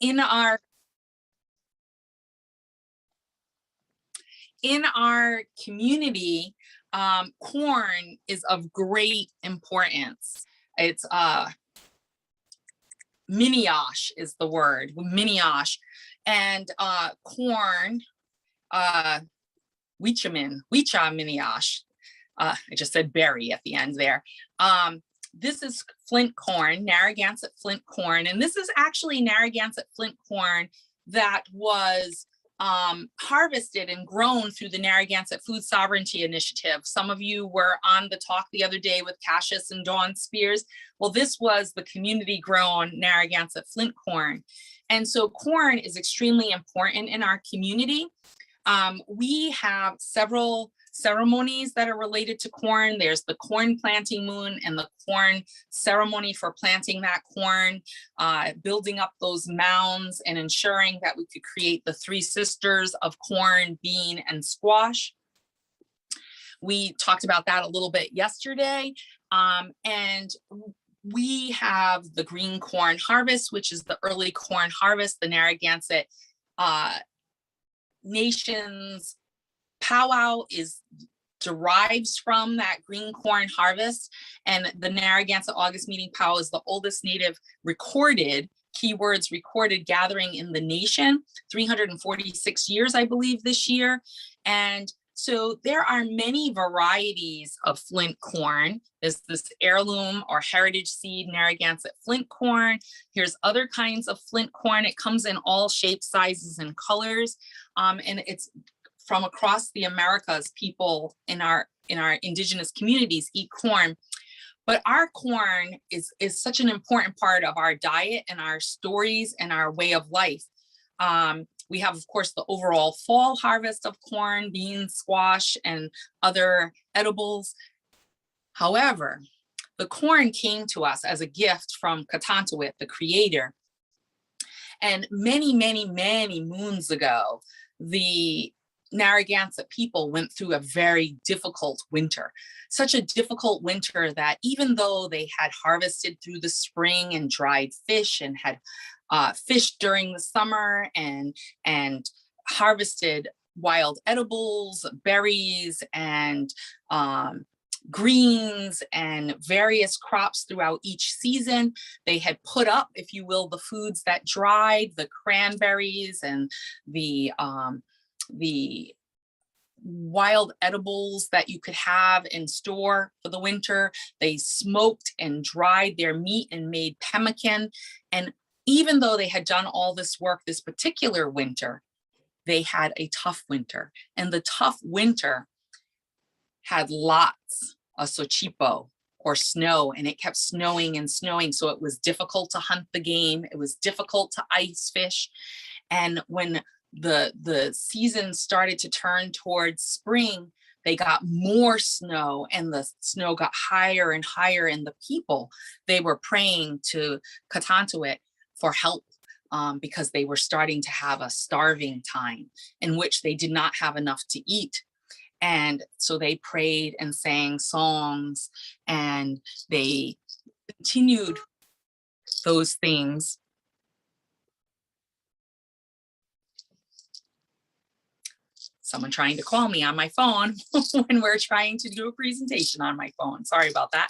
in our community, corn is of great importance. It's miniosh is the word, miniosh, and corn, wicha miniosh. I just said berry at the end there. This is flint corn, Narragansett flint corn, and this is actually Narragansett flint corn that was harvested and grown through the Narragansett Food Sovereignty Initiative. Some of you were on the talk the other day with Cassius and Loren Spears. Well, this was the community grown Narragansett flint corn. And so corn is extremely important in our community. We have several ceremonies that are related to corn. There's the corn planting moon and the corn ceremony for planting that corn, building up those mounds and ensuring that we could create the three sisters of corn, bean, and squash. We talked about that a little bit yesterday. And we have the green corn harvest, which is the early corn harvest. The Narragansett Nation's powwow derives from that green corn harvest, and the Narragansett August meeting powwow is the oldest native recorded, keywords recorded, gathering in the nation, 346 years, I believe, this year. And so there are many varieties of flint corn. There's this heirloom or heritage seed Narragansett flint corn. Here's other kinds of flint corn. It comes in all shapes, sizes, and colors, and it's from across the Americas. People in our indigenous communities eat corn, but our corn is such an important part of our diet and our stories and our way of life. We have, of course, the overall fall harvest of corn, beans, squash, and other edibles. However, the corn came to us as a gift from Katantawit, the creator. And many, many, many moons ago, the Narragansett people went through a very difficult winter, such a difficult winter that even though they had harvested through the spring and dried fish and had fished during the summer and harvested wild edibles, berries, and greens and various crops throughout each season. They had put up, if you will, the foods that dried, the cranberries and the wild edibles that you could have and store for the winter. They smoked and dried their meat and made pemmican. And even though they had done all this work this particular winter, they had a tough winter. And the tough winter had lots of sochipo, or snow, and it kept snowing and snowing. So it was difficult to hunt the game. It was difficult to ice fish. And when the season started to turn towards spring, they got more snow, and the snow got higher and higher, and the people, they were praying to Katantawit for help, because they were starting to have a starving time in which they did not have enough to eat. And so they prayed and sang songs, and they continued those things. Someone trying to call me on my phone when we're trying to do a presentation on my phone. Sorry about that.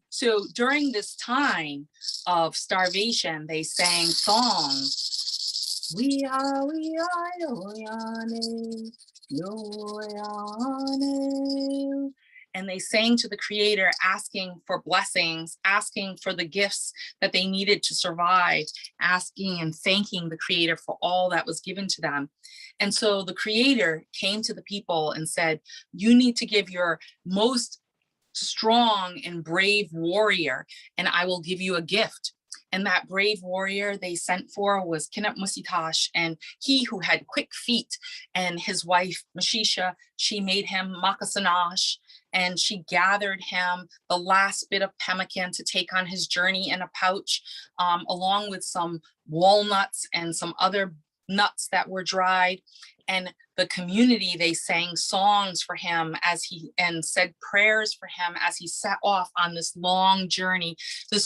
So during this time of starvation, they sang songs. We are, Yoyane, Yoyane. And they sang to the creator, asking for blessings, asking for the gifts that they needed to survive, asking and thanking the creator for all that was given to them. And so the creator came to the people and said, you need to give your most strong and brave warrior, and I will give you a gift. And that brave warrior they sent for was Kinep Musitash, and he who had quick feet, and his wife Mashisha, she made him Makasanash, and she gathered him the last bit of pemmican to take on his journey in a pouch, along with some walnuts and some other nuts that were dried. And the community, they sang songs for him and said prayers for him as he set off on this long journey to the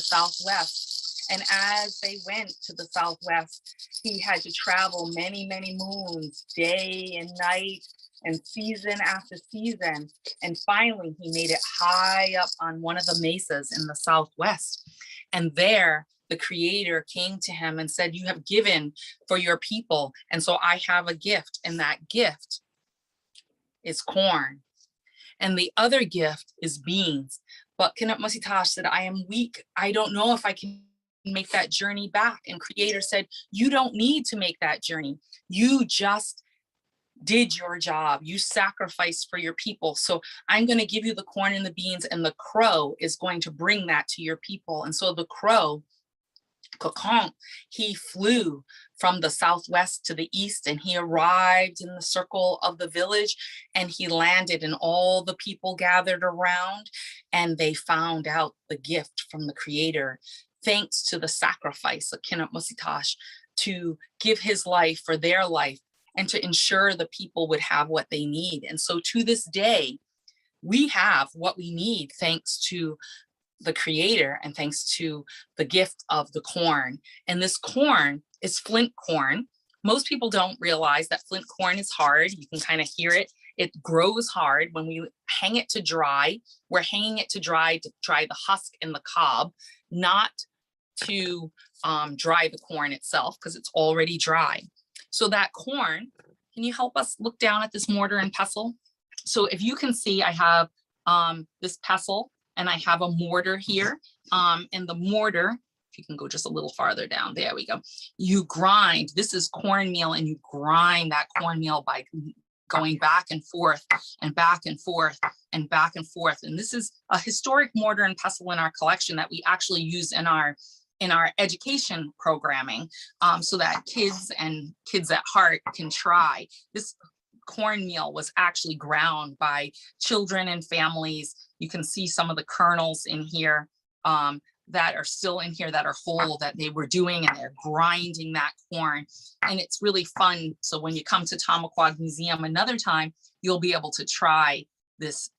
Southwest. And as they went to the Southwest, he had to travel many, many moons, day and night, and season after season. And finally, he made it high up on one of the mesas in the Southwest. And there, the Creator came to him and said, "You have given for your people. And so I have a gift. And that gift is corn. And the other gift is beans." But Kinat Masitash said, "I am weak. I don't know if I can make that journey back." And Creator said, "You don't need to make that journey. You just did your job. You sacrificed for your people. So I'm going to give you the corn and the beans, and the crow is going to bring that to your people." And so the crow, Kokon, he flew from the Southwest to the east, and he arrived in the circle of the village, and he landed, and all the people gathered around, and they found out the gift from the Creator, thanks to the sacrifice of Kinat Masitash to give his life for their life and to ensure the people would have what they need. And so to this day, we have what we need thanks to the Creator and thanks to the gift of the corn. And this corn is flint corn. Most people don't realize that flint corn is hard. You can kind of hear it. It grows hard. When we hang it to dry, we're hanging it to dry the husk and the cob, not to dry the corn itself, because it's already dry. So that corn, can you help us look down at this mortar and pestle? So if you can see, I have this pestle and I have a mortar here. And the mortar, if you can go just a little farther down, there we go. You grind, this is cornmeal, and you grind that cornmeal by going back and forth and back and forth and back and forth. And this is a historic mortar and pestle in our collection that we actually use in our education programming, so that kids and kids at heart can try. This cornmeal was actually ground by children and families. You can see some of the kernels in here that are still in here that are whole, that they were doing, and they're grinding that corn. And it's really fun. So when you come to Tamaquag Museum another time, you'll be able to try this.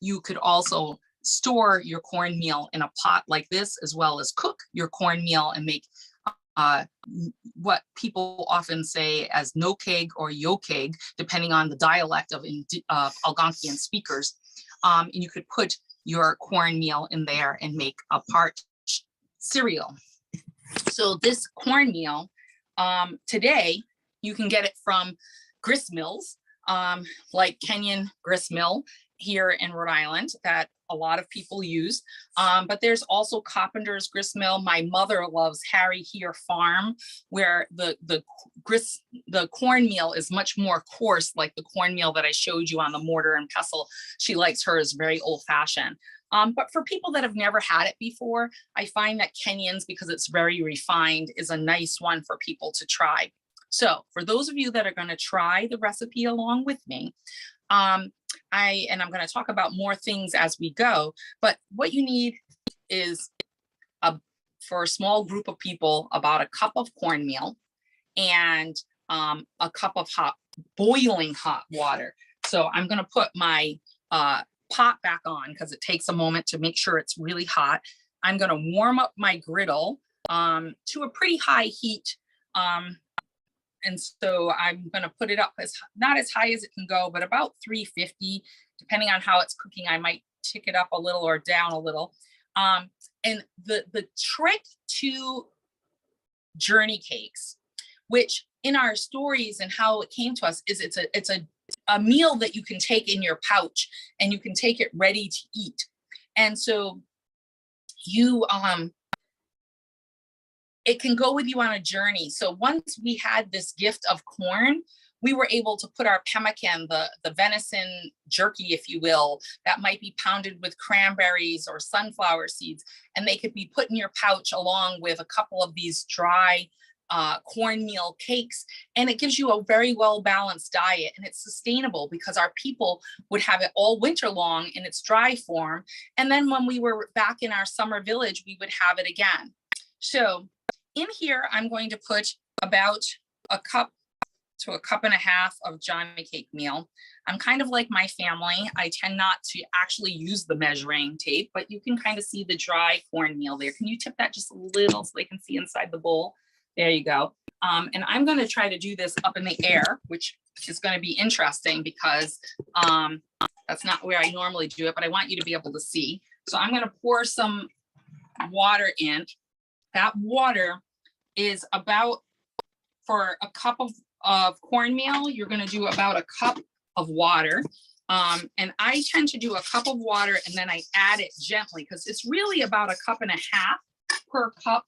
You could also store your cornmeal in a pot like this, as well as cook your cornmeal and make what people often say as no keg or yo keg, depending on the dialect of Algonquian speakers. And you could put your cornmeal in there and make a parched cereal. So this cornmeal, today, you can get it from grist mills, like Kenyon Grist Mill here in Rhode Island, that a lot of people use. But there's also Carpenter's Grist Mill. My mother loves Harry Here Farm, where the cornmeal is much more coarse, like the cornmeal that I showed you on the mortar and pestle. She likes hers very old fashioned. But for people that have never had it before, I find that Kenyon's, because it's very refined, is a nice one for people to try. So for those of you that are going to try the recipe along with me, I'm going to talk about more things as we go, but what you need is, for a small group of people, about a cup of cornmeal and a cup of boiling hot water. So I'm going to put my pot back on, because it takes a moment to make sure it's really hot. I'm going to warm up my griddle to a pretty high heat. And so I'm going to put it up not as high as it can go, but about 350, depending on how it's cooking. I might tick it up a little or down a little. And the trick to journey cakes, which in our stories and how it came to us, is it's a meal that you can take in your pouch, and you can take it ready to eat. And so you it can go with you on a journey. So once we had this gift of corn, we were able to put our pemmican, the venison jerky, if you will, that might be pounded with cranberries or sunflower seeds, and they could be put in your pouch along with a couple of these dry cornmeal cakes. And it gives you a very well-balanced diet, and it's sustainable, because our people would have it all winter long in its dry form. And then when we were back in our summer village, we would have it again. So in here, I'm going to put about a cup to a cup and a half of Johnny cake meal. I'm kind of like my family. I tend not to actually use the measuring tape, but you can kind of see the dry cornmeal there. Can you tip that just a little so they can see inside the bowl? There you go. And I'm going to try to do this up in the air, which is going to be interesting because that's not where I normally do it, but I want you to be able to see. So I'm going to pour some water in. That water is about, for a cup of cornmeal, you're going to do about a cup of water. And I tend to do a cup of water and then I add it gently because it's really about a cup and a half per cup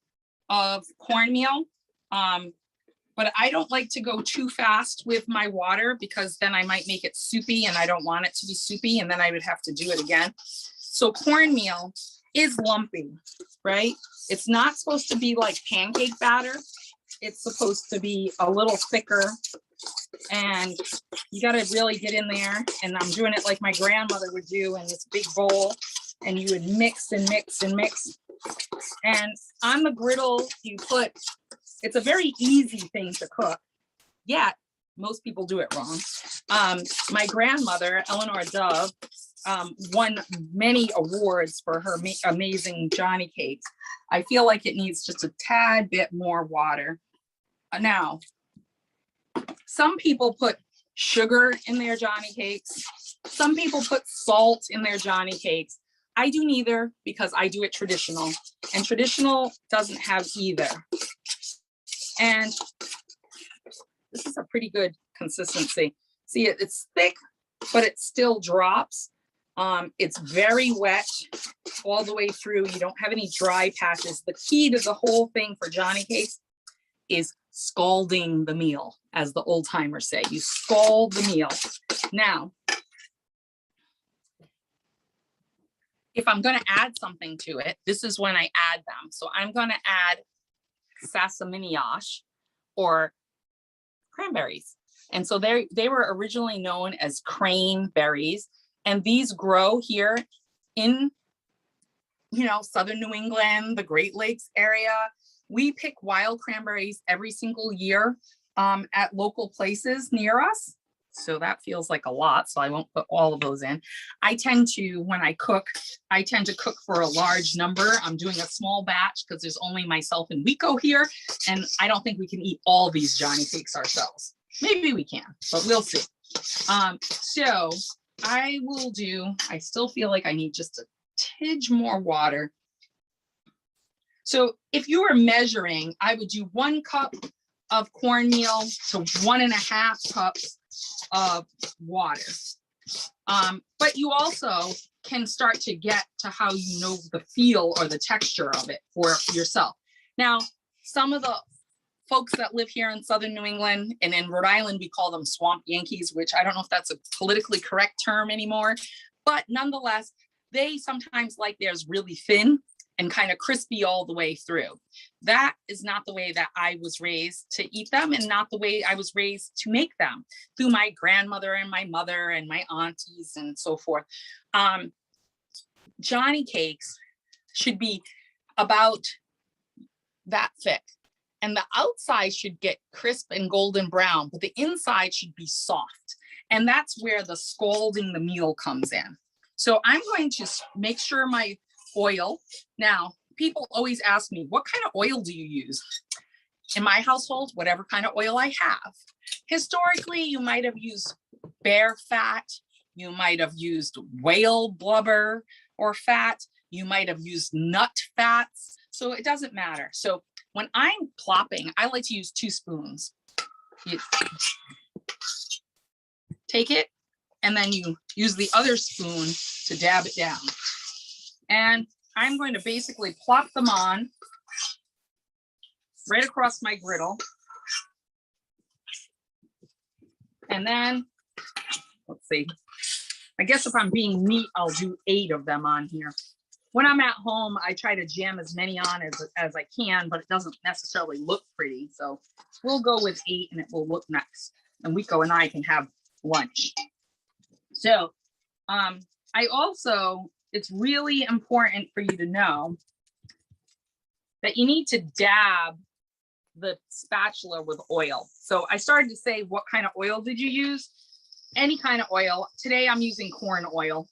of cornmeal. But I don't like to go too fast with my water because then I might make it soupy and I don't want it to be soupy and then I would have to do it again. So cornmeal is lumpy, right? It's not supposed to be like pancake batter. It's supposed to be a little thicker and you got to really get in there. And I'm doing it like my grandmother would do in this big bowl, and you would mix and mix and mix. And on the griddle, you put, it's a very easy thing to cook, yet most people do it wrong. My grandmother, Eleanor Dove, won many awards for her amazing Johnny cakes. I feel like it needs just a tad bit more water. Now, some people put sugar in their Johnny cakes. Some people put salt in their Johnny cakes. I do neither because I do it traditional, and traditional doesn't have either. And this is a pretty good consistency. See, it's thick, but it still drops. It's very wet all the way through. You don't have any dry patches. The key to the whole thing for Johnny cakes is scalding the meal, as the old timers say. You scald the meal. Now, if I'm going to add something to it, this is when I add them. So I'm going to add sasaminiash or cranberries. And so they were originally known as craneberries. And these grow here in, southern New England, the Great Lakes area. We pick wild cranberries every single year at local places near us. So that feels like a lot. So I won't put all of those in. I tend to, when I cook, I tend to cook for a large number. I'm doing a small batch because there's only myself and Rico here. And I don't think we can eat all these Johnny cakes ourselves. Maybe we can, but we'll see. So I will do, I still feel like I need just a tidge more water. So if you were measuring, I would do 1 cup of cornmeal to 1.5 cups of water. But you also can start to get to how you know the feel or the texture of it for yourself. Now, some of the folks that live here in southern New England, and in Rhode Island, we call them swamp Yankees, which I don't know if that's a politically correct term anymore, but nonetheless, they sometimes like theirs really thin and kind of crispy all the way through. That is not the way that I was raised to eat them, and not the way I was raised to make them through my grandmother and my mother and my aunties and so forth. Johnny cakes should be about that thick, and the outside should get crisp and golden brown, but the inside should be soft. And that's where the scalding the meal comes in. So I'm going to make sure my oil. Now, people always ask me, what kind of oil do you use? In my household, whatever kind of oil I have. Historically, you might have used bear fat. You might have used whale blubber or fat. You might have used nut fats. So it doesn't matter. So when I'm plopping, I like to use 2 spoons. You take it, and then you use the other spoon to dab it down. And I'm going to basically plop them on right across my griddle. And then, let's see, I guess if I'm being neat, I'll do 8 of them on here. When I'm at home, I try to jam as many on as I can, but it doesn't necessarily look pretty. So we'll go with 8 and it will look nice. And Rico and I can have lunch. So I also, it's really important for you to know that you need to dab the spatula with oil. So I started to say, what kind of oil did you use? Any kind of oil. Today I'm using corn oil.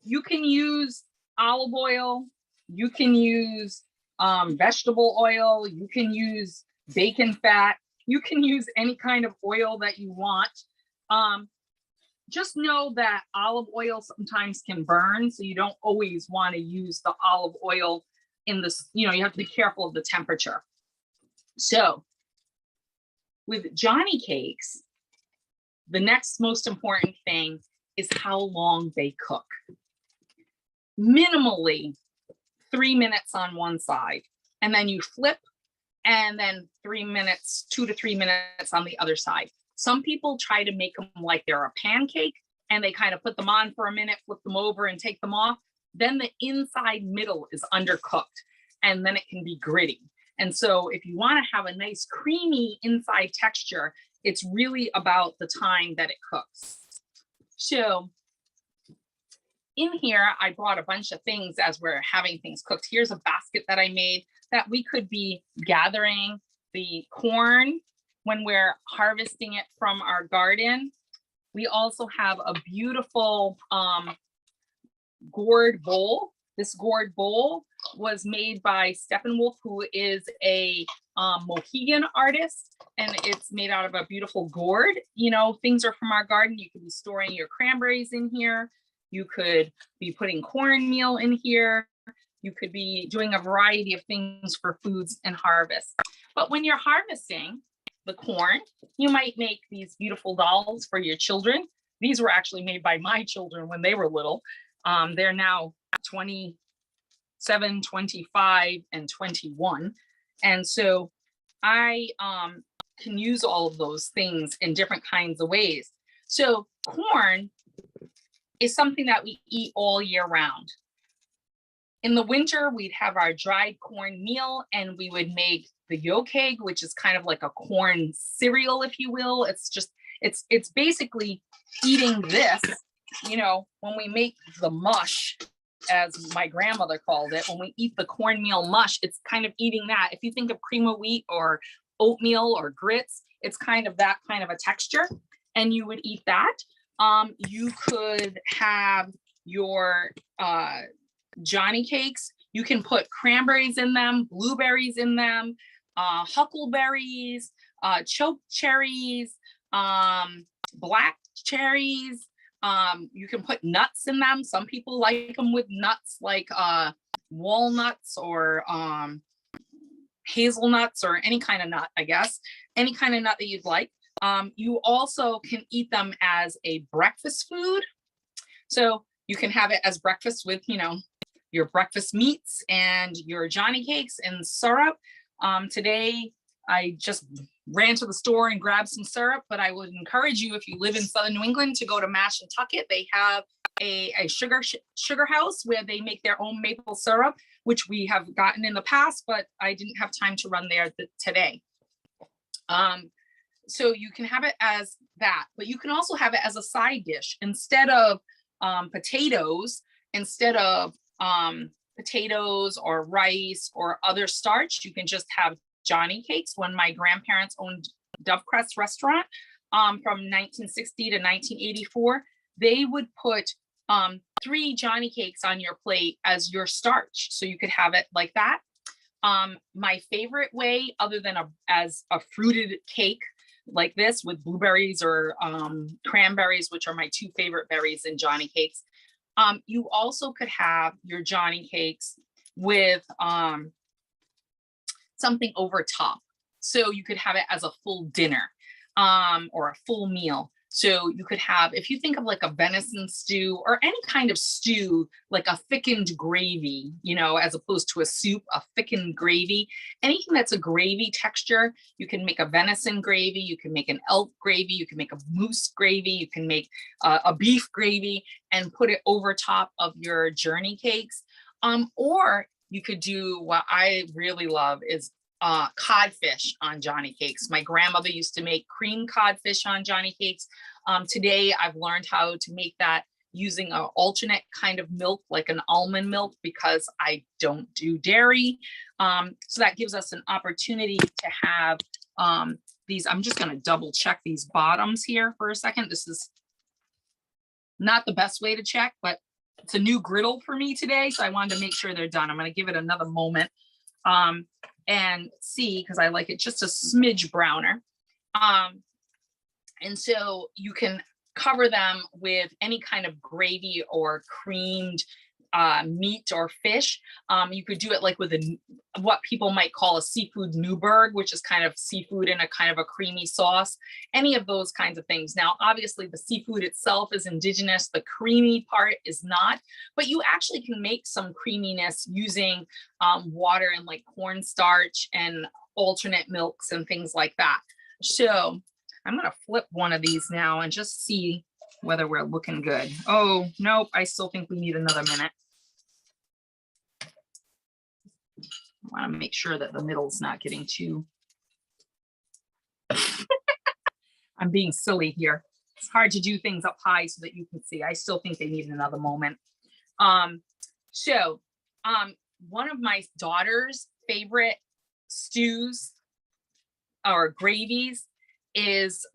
You can use olive oil. You can use vegetable oil. You can use bacon fat. You can use any kind of oil that you want. Just know that olive oil sometimes can burn, so you don't always want to use the olive oil in this, you have to be careful of the temperature. So with Johnny cakes, the next most important thing is how long they cook. Minimally 3 minutes on one side, and then you flip, and then 3 minutes, 2 to 3 minutes on the other side. Some people try to make them like they're a pancake, and they kind of put them on for a minute, flip them over and take them off. Then the inside middle is undercooked, and then it can be gritty. And so if you want to have a nice creamy inside texture, it's really about the time that it cooks. So in here, I brought a bunch of things as we're having things cooked. Here's a basket that I made that we could be gathering the corn when we're harvesting it from our garden. We also have a beautiful gourd bowl. This gourd bowl was made by Steppenwolf, who is a Mohegan artist, and it's made out of a beautiful gourd. Things are from our garden. You could be storing your cranberries in here. You could be putting cornmeal in here. You could be doing a variety of things for foods and harvest. But when you're harvesting the corn, you might make these beautiful dolls for your children. These were actually made by my children when they were little. They're now 27, 25, and 21. And so I can use all of those things in different kinds of ways. So corn is something that we eat all year round. In the winter, we'd have our dried corn meal, and we would make the yolk egg, which is kind of like a corn cereal, if you will. It's basically eating this, when we make the mush, as my grandmother called it, when we eat the cornmeal mush, it's kind of eating that. If you think of cream of wheat or oatmeal or grits, it's kind of that kind of a texture, and you would eat that. You could have your Johnny cakes. You can put cranberries in them, blueberries in them, huckleberries, choke cherries, black cherries. You can put nuts in them. Some people like them with nuts, like walnuts or hazelnuts, or any kind of nut, I guess. Any kind of nut that you'd like. You also can eat them as a breakfast food. So you can have it as breakfast with, your breakfast meats and your Johnny cakes and syrup. Today, I just ran to the store and grabbed some syrup, but I would encourage you, if you live in Southern New England, to go to Mashantucket. They have a sugar house where they make their own maple syrup, which we have gotten in the past, but I didn't have time to run there today. So you can have it as that, but you can also have it as a side dish. Instead of potatoes or rice or other starch, you can just have Johnny cakes. When my grandparents owned Dovecrest restaurant from 1960 to 1984, they would put 3 Johnny cakes on your plate as your starch. So you could have it like that. My favorite way, other than as a fruited cake like this with blueberries or cranberries, which are my 2 favorite berries in Johnny cakes. You also could have your Johnny cakes with something over top. So you could have it as a full dinner or a full meal. So you could have, if you think of like a venison stew or any kind of stew, like a thickened gravy, as opposed to a soup, a thickened gravy, anything that's a gravy texture. You can make a venison gravy, you can make an elk gravy, you can make a moose gravy, you can make a beef gravy and put it over top of your Journey cakes. Or you could do what I really love is codfish on Johnny cakes. My grandmother used to make cream codfish on Johnny cakes. Today I've learned how to make that using an alternate kind of milk, like an almond milk, because I don't do dairy. So that gives us an opportunity to have these. I'm just going to double check these bottoms here for a second. This is not the best way to check, but it's a new griddle for me today, so I wanted to make sure they're done. I'm going to give it another moment and see, because I like it just a smidge browner. And so you can cover them with any kind of gravy or creamed meat or fish. You could do it like with what people might call a seafood Newburg, which is kind of seafood in a kind of a creamy sauce, any of those kinds of things. Now, obviously the seafood itself is indigenous, the creamy part is not, but you actually can make some creaminess using water and like cornstarch and alternate milks and things like that. So I'm gonna flip one of these now and just see whether we're looking good. Oh, nope, I still think we need another minute. I want to make sure that the middle's not getting too. I'm being silly here. It's hard to do things up high so that you can see. I still think they need another moment. So one of my daughter's favorite stews or gravies is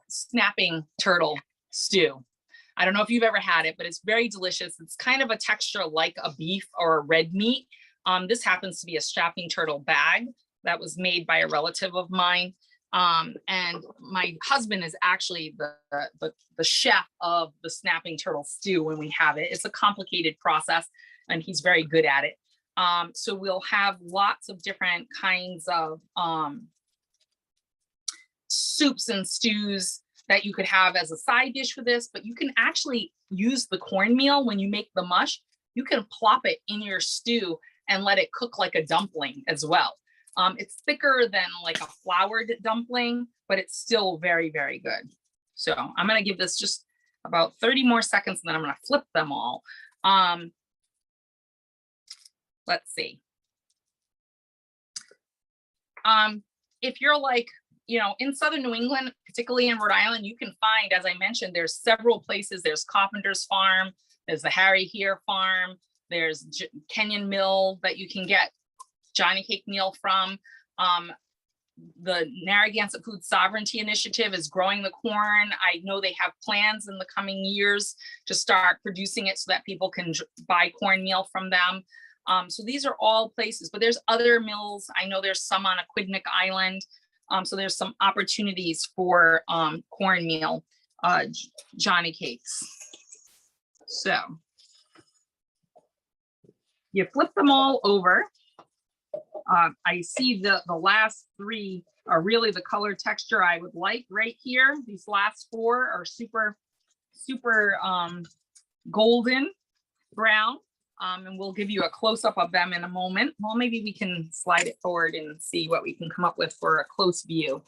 snapping turtle stew. I don't know if you've ever had it, but it's very delicious. It's kind of a texture like a beef or a red meat. This happens to be a snapping turtle bag that was made by a relative of mine. And my husband is actually the chef of the snapping turtle stew when we have it. It's a complicated process and he's very good at it. So we'll have lots of different kinds of soups and stews that you could have as a side dish for this, but you can actually use the cornmeal when you make the mush. You can plop it in your stew and let it cook like a dumpling as well. It's thicker than like a floured dumpling, but it's still very, very good. So I'm going to give this just about 30 more seconds and then I'm going to flip them all. Let's see. If you're like, you know, in Southern New England, particularly in Rhode Island, you can find, as I mentioned, there's several places. There's Carpenter's Farm, there's the Harry Here Farm, there's Kenyon Mill that you can get Johnny Cake meal from. The Narragansett Food Sovereignty Initiative is growing the corn. I know they have plans in the coming years to start producing it so that people can buy cornmeal from them. So these are all places, but there's other mills. I know there's some on Aquidneck Island. So there's some opportunities for cornmeal Johnny cakes. So you flip them all over. I see the last three are really the color texture I would like right here. These last four are super golden brown. And we'll give you a close-up of them in a moment. Well, maybe we can slide it forward and see what we can come up with for a close view.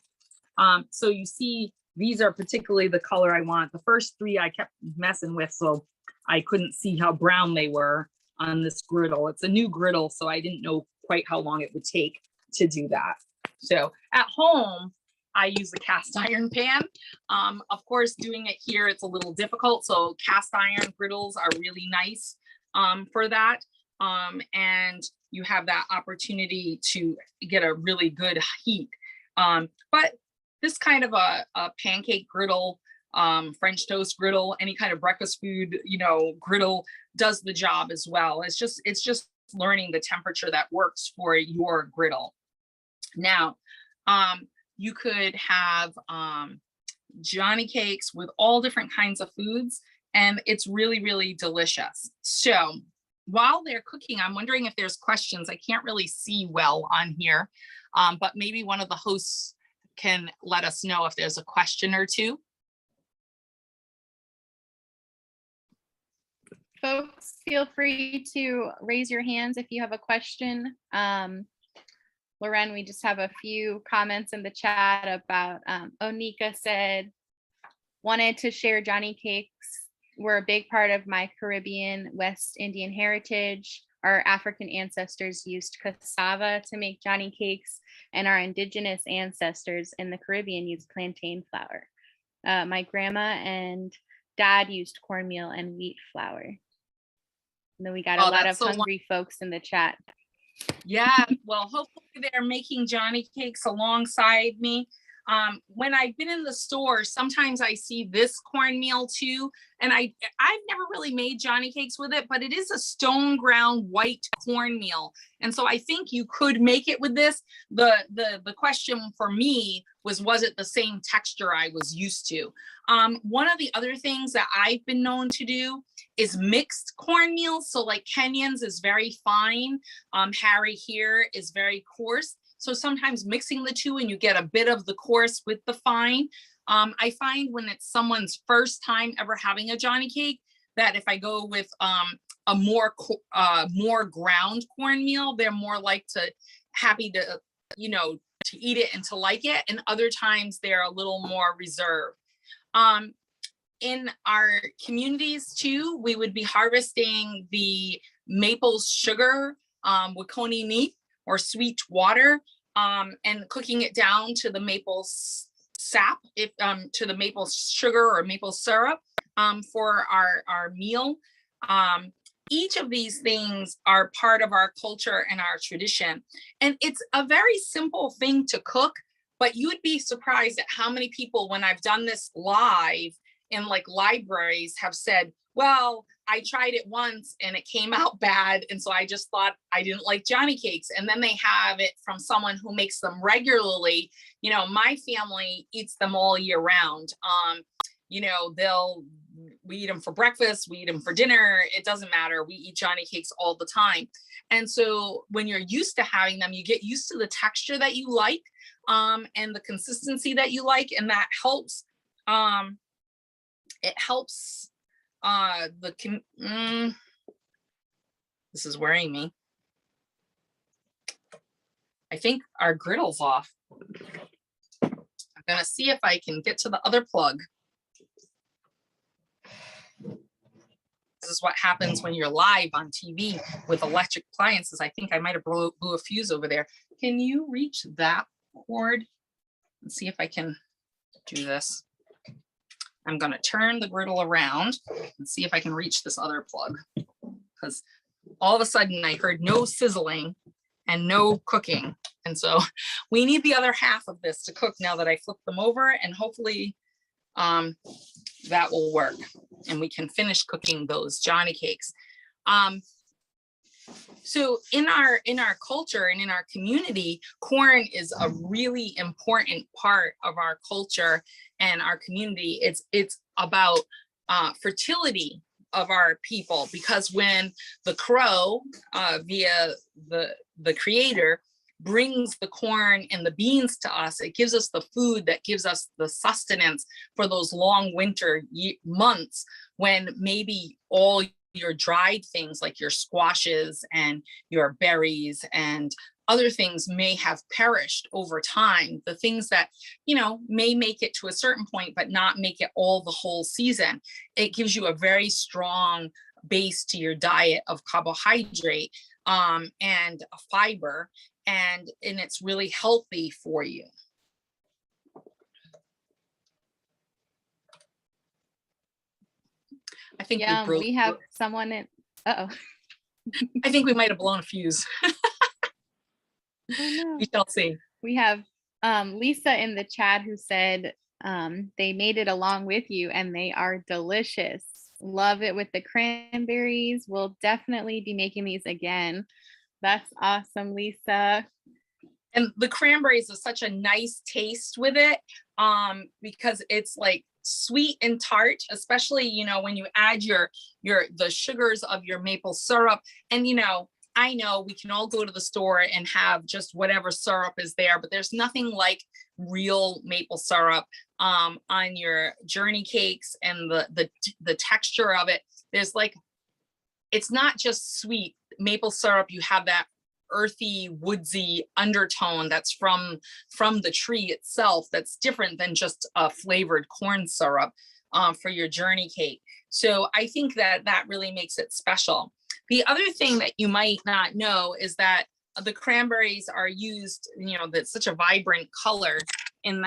So you see, these are particularly the color I want. The first three I kept messing with, so I couldn't see how brown they were on this griddle. It's a new griddle, so I didn't know quite how long it would take to do that. So at home, I use the cast iron pan. Of course, doing it here, it's a little difficult. So cast iron griddles are really nice for that. And you have that opportunity to get a really good heat. But this kind of a pancake griddle, French toast griddle, any kind of breakfast food, you know, griddle does the job as well. It's just learning the temperature that works for your griddle. Now, you could have Johnny cakes with all different kinds of foods, and it's really, really delicious. So while they're cooking, I'm wondering if there's questions. I can't really see well on here, but maybe one of the hosts can let us know if there's a question or two. Folks, feel free to raise your hands if you have a question. Loren, we just have a few comments in the chat about, Onika said, wanted to share Johnny cakes. Were a big part of my Caribbean West Indian heritage. Our African ancestors used cassava to make Johnny cakes, and our indigenous ancestors in the Caribbean used plantain flour. My grandma and dad used cornmeal and wheat flour. And then we got a Oh, lot of that's so hungry folks in the chat. Yeah, well, hopefully they're making Johnny cakes alongside me. When I've been in the store, sometimes I see this cornmeal too, and I've never really made Johnny cakes with it, but it is a stone ground white cornmeal, and so I think you could make it with this. The question for me was it the same texture I was used to? One of the other things that I've been known to do is mixed cornmeal. So like Kenyon's is very fine. Harry here is very coarse. So sometimes mixing the two and you get a bit of the coarse with the fine. I find when it's someone's first time ever having a Johnny cake, that if I go with a more ground cornmeal, they're more happy to, to eat it and to like it. And other times they're a little more reserved. In our communities too, we would be harvesting the maple sugar, Wakoni meat or sweet water, and cooking it down to the maple sap, to the maple sugar or maple syrup for our meal. Each of these things are part of our culture and our tradition. And it's a very simple thing to cook, but you would be surprised at how many people, when I've done this live in like libraries, have said, well, I tried it once and it came out bad. And so I just thought I didn't like Johnny cakes. And then they have it from someone who makes them regularly. My family eats them all year round. We eat them for breakfast, we eat them for dinner. It doesn't matter. We eat Johnny cakes all the time. And so when you're used to having them, you get used to the texture that you like, and the consistency that you like. And that helps. It helps this is worrying me. I think our griddle's off. I'm gonna see if I can get to the other plug. This is what happens when you're live on TV with electric appliances. I think I might have blew a fuse over there. Can you reach that cord? Let's see if I can do this. I'm going to turn the griddle around and see if I can reach this other plug, because all of a sudden I heard no sizzling and no cooking. And so we need the other half of this to cook now that I flip them over, and hopefully that will work and we can finish cooking those Johnny cakes. So in our culture and in our community, corn is a really important part of our culture and our community. It's about fertility of our people, because when the crow via the creator brings the corn and the beans to us, it gives us the food that gives us the sustenance for those long winter months, when maybe all your dried things like your squashes and your berries and other things may have perished over time. The things that, may make it to a certain point, but not make it all the whole season. It gives you a very strong base to your diet of carbohydrate and fiber, and it's really healthy for you. I think we have someone in. Uh-oh. I think we might have blown a fuse. Oh, no. We shall see. We have Lisa in the chat who said they made it along with you and they are delicious. Love it with the cranberries. We'll definitely be making these again. That's awesome, Lisa. And the cranberries is such a nice taste with it, because it's like sweet and tart, especially, when you add the sugars of your maple syrup. And, I know we can all go to the store and have just whatever syrup is there, but there's nothing like real maple syrup on your Journey cakes, and the texture of it. There's it's not just sweet maple syrup. You have that earthy, woodsy undertone that's from the tree itself, that's different than just a flavored corn syrup for your Journey cake. So I think that really makes it special. The other thing that you might not know is that the cranberries are used, that's such a vibrant color in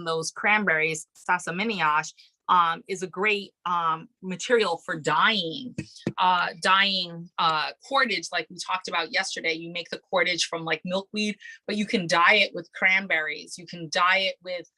those cranberries, sasaminiash. is a great material for dyeing. Cordage, like we talked about yesterday. You make the cordage from like milkweed, but you can dye it with cranberries. You can dye it with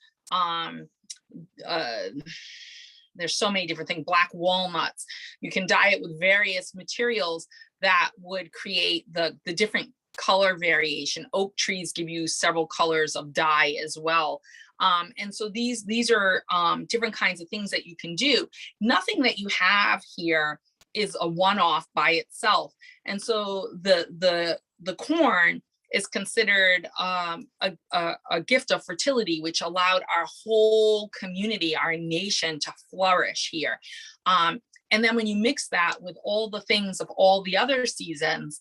there's so many different things, black walnuts. You can dye it with various materials that would create the different color variation. Oak trees give you several colors of dye as well. And so these are different kinds of things that you can do. Nothing that you have here is a one-off by itself. And so the corn is considered a gift of fertility, which allowed our whole community, our nation, to flourish here. And then when you mix that with all the things of all the other seasons,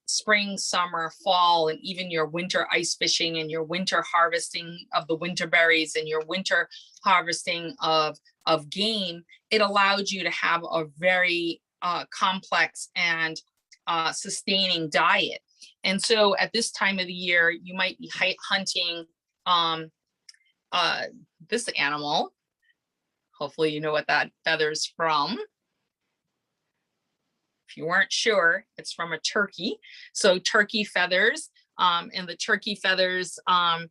spring, summer, fall, and even your winter ice fishing and your winter harvesting of the winter berries and your winter harvesting of game, it allowed you to have a very complex and sustaining diet. And so at this time of the year, you might be hunting this animal. Hopefully you know what that feather's from. If you weren't sure, it's from a turkey. So turkey feathers, and the turkey feathers are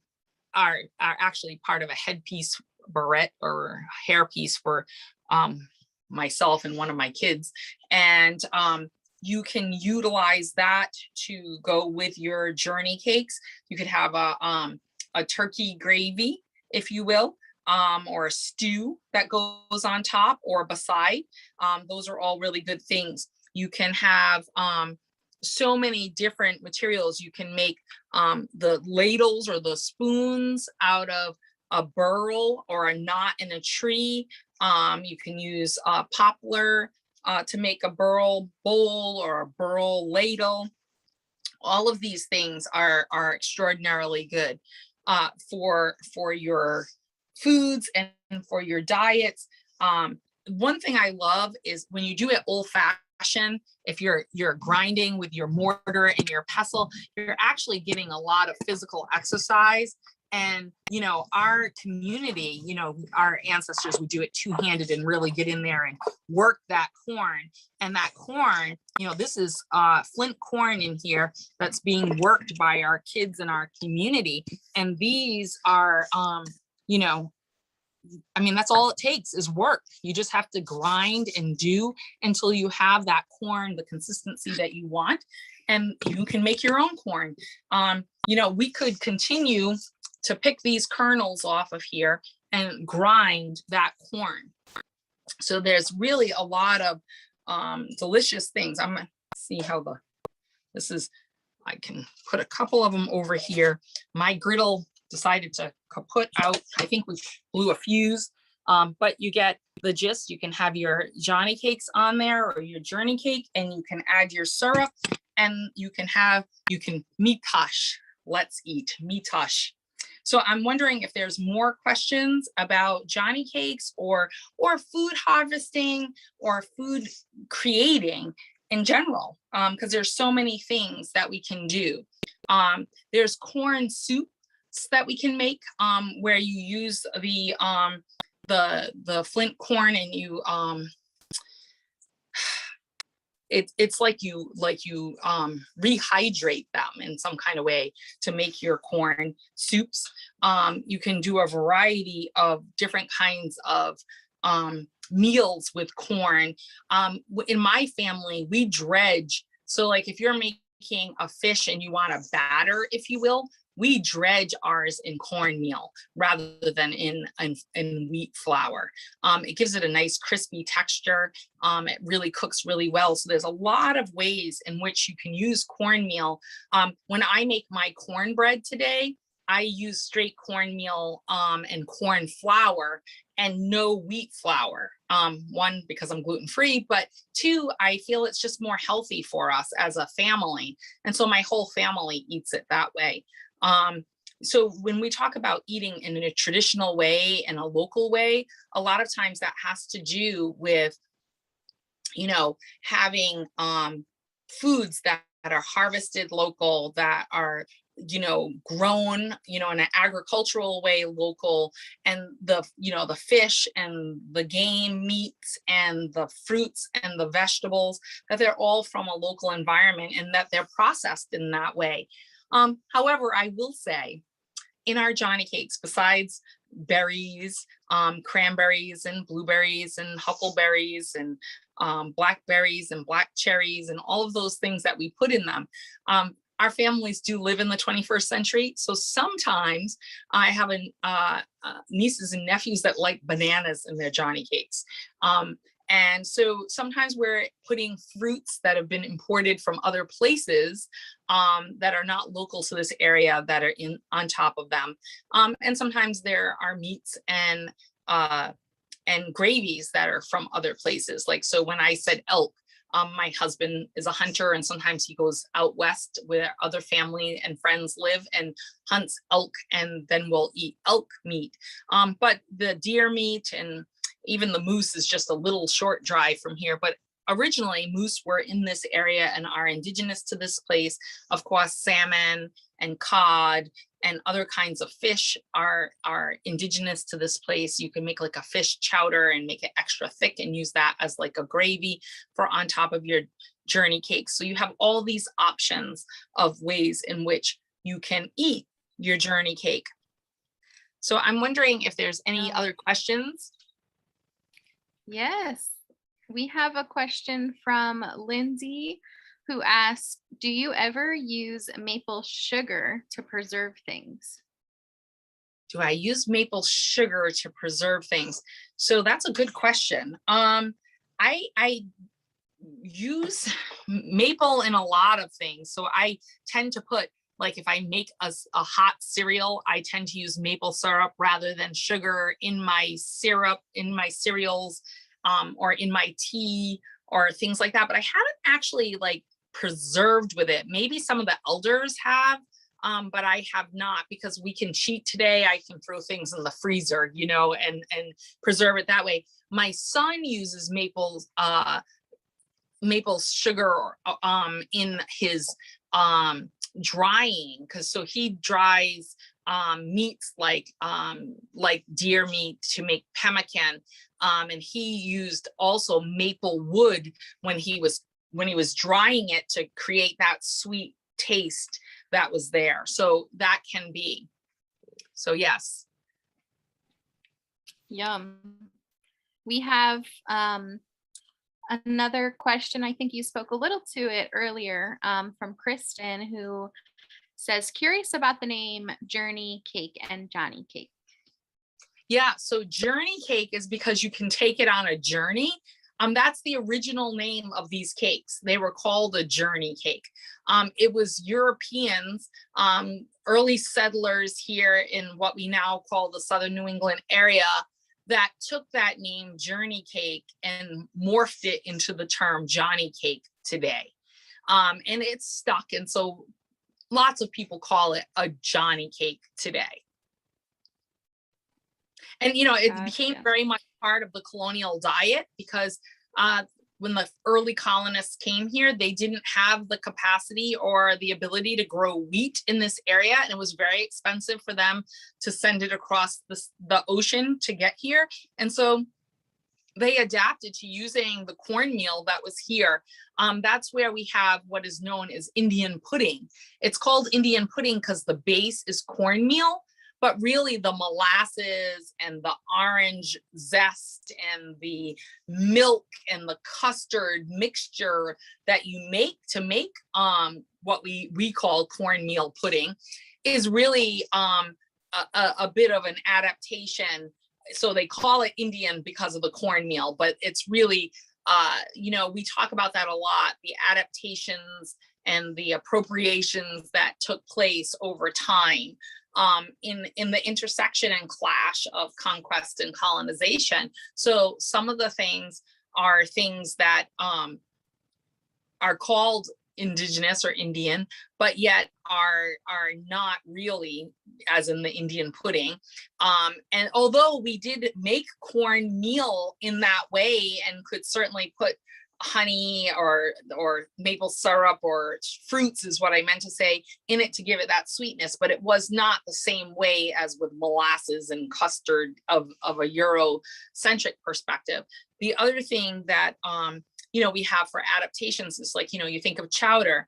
actually part of a headpiece barrette or hairpiece for myself and one of my kids. And you can utilize that to go with your journey cakes. You could have a turkey gravy, if you will, or a stew that goes on top or beside. Those are all really good things. You can have so many different materials. You can make the ladles or the spoons out of a burl or a knot in a tree. You can use poplar to make a burl bowl or a burl ladle. All of these things are extraordinarily good for your foods and for your diets. One thing I love is when you do it old fashioned, if you're grinding with your mortar and your pestle, you're actually getting a lot of physical exercise. And, you know, our community, you know, our ancestors would do it two-handed and really get in there and work that corn. And that corn, you know, this is flint corn in here that's being worked by our kids in our community. And these are, you know, I mean, that's all it takes is work. You just have to grind and do until you have that corn, the consistency that you want, and you can make your own corn. You know, we could continue to pick these kernels off of here and grind that corn. So there's really a lot of delicious things. I'm gonna see how this is, I can put a couple of them over here. My griddle decided to kaput out. I think we blew a fuse, but you get the gist. You can have your Johnny cakes on there or your journey cake, and you can add your syrup, and you can mitash. Let's eat mitash. So I'm wondering if there's more questions about Johnny cakes or food harvesting or food creating in general, because there's so many things that we can do. There's corn soups that we can make, where you use the flint corn and you it's like you rehydrate them in some kind of way to make your corn soups. You can do a variety of different kinds of meals with corn. In my family, we dredge. So like if you're making a fish and you want a batter, if you will, we dredge ours in cornmeal rather than in wheat flour. It gives it a nice crispy texture. It really cooks really well. So there's a lot of ways in which you can use cornmeal. When I make my cornbread today, I use straight cornmeal and corn flour and no wheat flour. One, because I'm gluten-free, but two, I feel it's just more healthy for us as a family. And so my whole family eats it that way. So when we talk about eating in a traditional way and a local way, a lot of times that has to do with, you know, having foods that are harvested local, that are grown, in an agricultural way, local, and the fish and the game meats and the fruits and the vegetables, that they're all from a local environment and that they're processed in that way. However, I will say, in our Johnny cakes, besides berries, cranberries and blueberries and huckleberries and blackberries and black cherries and all of those things that we put in them, our families do live in the 21st century. So sometimes I have nieces and nephews that like bananas in their Johnny cakes. And so sometimes we're putting fruits that have been imported from other places that are not local to this area that are on top of them. And sometimes there are meats and gravies that are from other places. Like, so when I said elk, my husband is a hunter, and sometimes he goes out west where other family and friends live and hunts elk, and then we'll eat elk meat. But the deer meat and even the moose is just a little short drive from here. But originally moose were in this area and are indigenous to this place. Of course, salmon and cod and other kinds of fish are indigenous to this place. You can make like a fish chowder and make it extra thick and use that as like a gravy for on top of your journey cake. So you have all these options of ways in which you can eat your journey cake. So I'm wondering if there's any other questions. Yes, we have a question from Lindsay, who asks, do you ever use maple sugar to preserve things? Do I use maple sugar to preserve things? So that's a good question. I use maple in a lot of things. So I tend to put, like, if I make a hot cereal, I tend to use maple syrup rather than sugar in my syrup, in my cereals, or in my tea or things like that. But I haven't actually like preserved with it. Maybe some of the elders have, but I have not, because we can cheat today. I can throw things in the freezer, and preserve it that way. My son uses maple sugar in his drying, because so he dries meats like deer meat to make pemmican, and he used also maple wood when he was drying it to create that sweet taste that was there. So that can be. So yes. Yum. We have another question. I think you spoke a little to it earlier, from Kristen, who says, curious about the name Journey Cake and Johnny Cake. Yeah, so journey cake is because you can take it on a journey. That's the original name of these cakes. They were called a journey cake. It was Europeans, early settlers here in what we now call the Southern New England area, that took that name journey cake and morphed it into the term Johnny cake today. And it's stuck. And so lots of people call it a Johnny cake today. And, it became very much part of the colonial diet, because when the early colonists came here, they didn't have the capacity or the ability to grow wheat in this area. And it was very expensive for them to send it across the ocean to get here. And so they adapted to using the cornmeal that was here. That's where we have what is known as Indian pudding. It's called Indian pudding because the base is cornmeal, but really the molasses and the orange zest and the milk and the custard mixture that you make to make what we call cornmeal pudding is really a bit of an adaptation. So they call it Indian because of the cornmeal, but it's really, we talk about that a lot, the adaptations and the appropriations that took place over time. In the intersection and clash of conquest and colonization. So some of the things are things that are called indigenous or Indian, but yet are not really, as in the Indian pudding. And although we did make cornmeal in that way and could certainly put honey or maple syrup or fruits is what I meant to say in it to give it that sweetness, but it was not the same way as with molasses and custard of a Eurocentric perspective. The other thing that we have for adaptations is like, you think of chowder,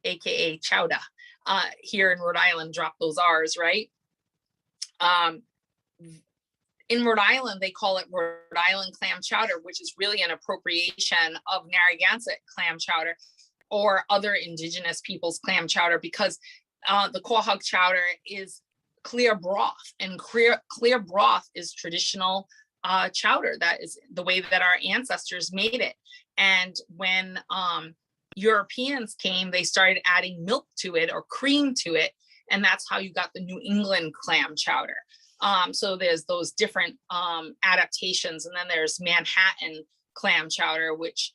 aka chowder, here in Rhode Island, drop those R's, right? In Rhode Island, they call it Rhode Island clam chowder, which is really an appropriation of Narragansett clam chowder or other indigenous people's clam chowder, because the quahog chowder is clear broth, and clear broth is traditional chowder. That is the way that our ancestors made it. And when Europeans came, they started adding milk to it or cream to it, and that's how you got the New England clam chowder. So there's those different adaptations, and then there's Manhattan clam chowder, which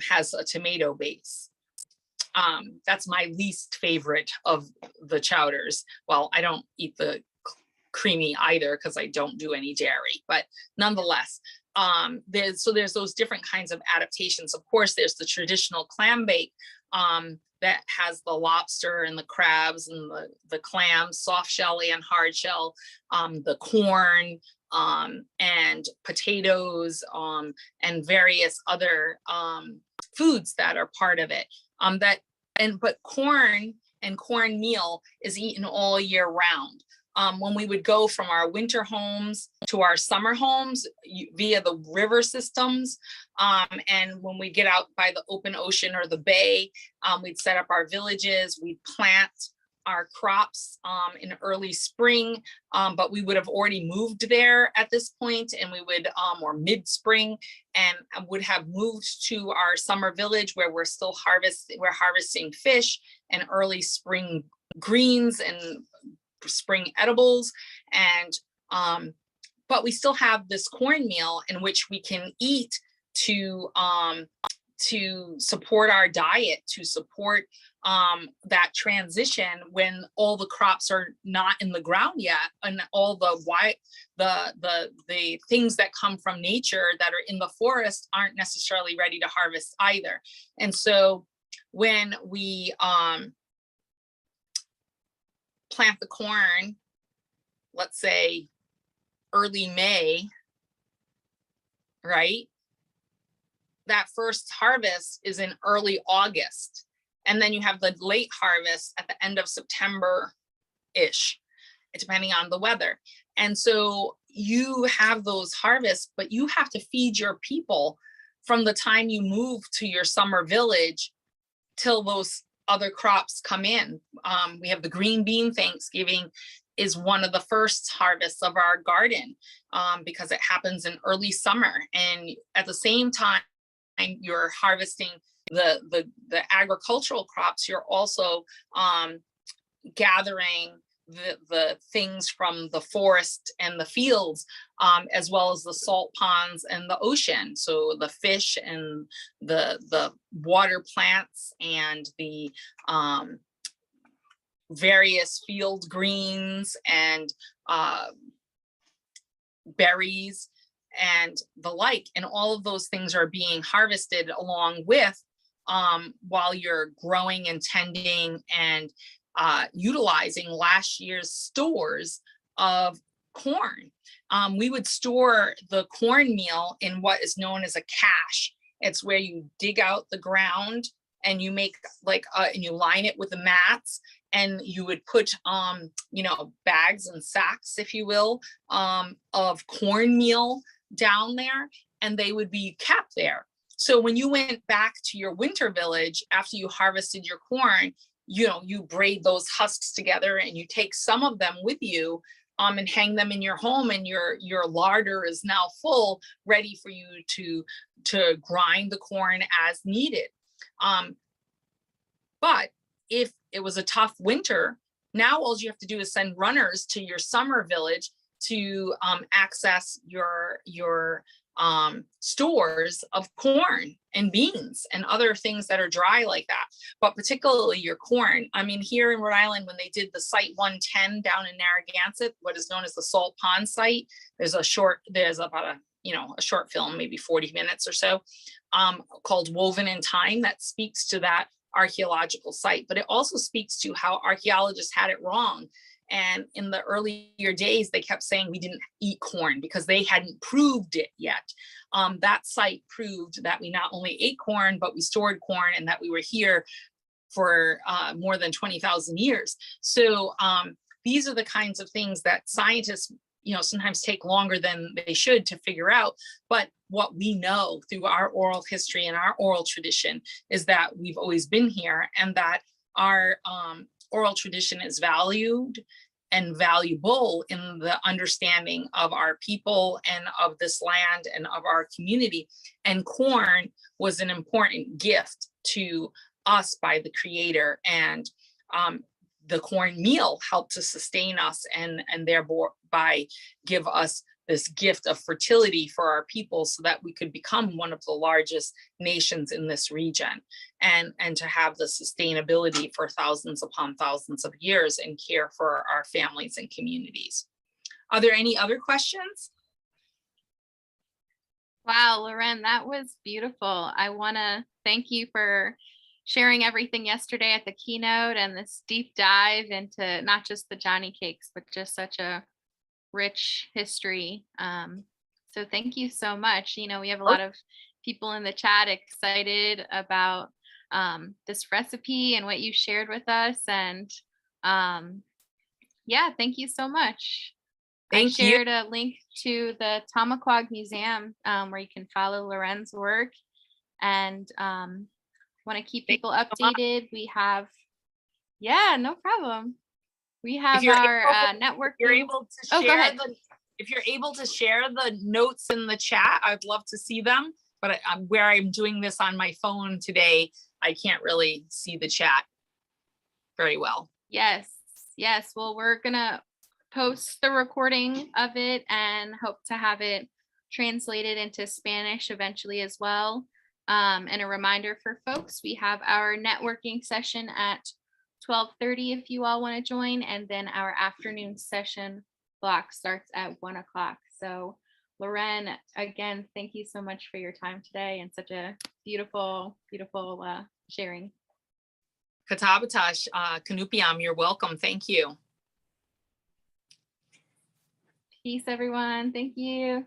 has a tomato base. That's my least favorite of the chowders. Well, I don't eat the creamy either because I don't do any dairy, but nonetheless, there's those different kinds of adaptations. Of course, there's the traditional clam bake that has the lobster and the crabs and the clams, soft shell and hard shell, the corn and potatoes and various other foods that are part of it. But corn and cornmeal is eaten all year round. When we would go from our winter homes to our summer homes via the river systems, and when we get out by the open ocean or the bay, we'd set up our villages, we'd plant our crops in early spring, but we would have already moved there at this point, and we would, or mid-spring, and would have moved to our summer village where we're still harvesting fish and early spring greens and spring edibles. And but we still have this cornmeal in which we can eat to support our diet, to support that transition when all the crops are not in the ground yet, and all the things that come from nature that are in the forest aren't necessarily ready to harvest either. And so when we plant the corn, let's say early May, right? That first harvest is in early August. And then you have the late harvest at the end of September-ish, depending on the weather. And so you have those harvests, but you have to feed your people from the time you move to your summer village till those other crops come in. We have the green bean Thanksgiving is one of the first harvests of our garden because it happens in early summer. And at the same time you're harvesting the agricultural crops, you're also gathering the things from the forest and the fields, as well as the salt ponds and the ocean. So the fish and the water plants and the various field greens and berries and the like. And all of those things are being harvested along with while you're growing and tending and utilizing last year's stores of corn. We would store the cornmeal in what is known as a cache. It's where you dig out the ground and you make and you line it with the mats, and you would put bags and sacks, if you will, of cornmeal down there, and they would be kept there. So when you went back to your winter village after you harvested your corn, you braid those husks together and you take some of them with you and hang them in your home, and your larder is now full, ready for you to grind the corn as needed. But if it was a tough winter, now all you have to do is send runners to your summer village to access your stores of corn and beans and other things that are dry like that, but particularly your corn. I mean, here in Rhode Island, when they did the Site 110 down in Narragansett, what is known as the Salt Pond site, there's about a a short film, maybe 40 minutes or so, called Woven in Time, that speaks to that archaeological site. But it also speaks to how archaeologists had it wrong. And in the earlier days, they kept saying we didn't eat corn because they hadn't proved it yet. That site proved that we not only ate corn, but we stored corn, and that we were here for more than 20,000 years. So these are the kinds of things that scientists, sometimes take longer than they should to figure out. But what we know through our oral history and our oral tradition is that we've always been here, and that our oral tradition is valued and valuable in the understanding of our people and of this land and of our community. And corn was an important gift to us by the Creator, and the corn meal helped to sustain us and thereby give us this gift of fertility for our people, so that we could become one of the largest nations in this region, and to have the sustainability for thousands upon thousands of years and care for our families and communities. Are there any other questions? Wow, Loren, that was beautiful. I want to thank you for sharing everything yesterday at the keynote and this deep dive into not just the Johnny cakes, but just such a rich history. So thank you so much. We have a lot of people in the chat excited about this recipe and what you shared with us. And yeah, thank you so much. I shared a link to the Tamaquag Museum where you can follow Loren's work, and want to keep people updated. We have, yeah, no problem. We have our network. If you're able to share the notes in the chat, I'd love to see them. But where I'm doing this on my phone today, I can't really see the chat very well. Yes. Well, we're gonna post the recording of it and hope to have it translated into Spanish eventually as well. And a reminder for folks, we have our networking session at 12:30 if you all want to join, and then our afternoon session block starts at 1 o'clock. So Loren, again, thank you so much for your time today and such a beautiful sharing. Katabatash, Kanupiam, you're welcome. Thank you. Peace, everyone. Thank you.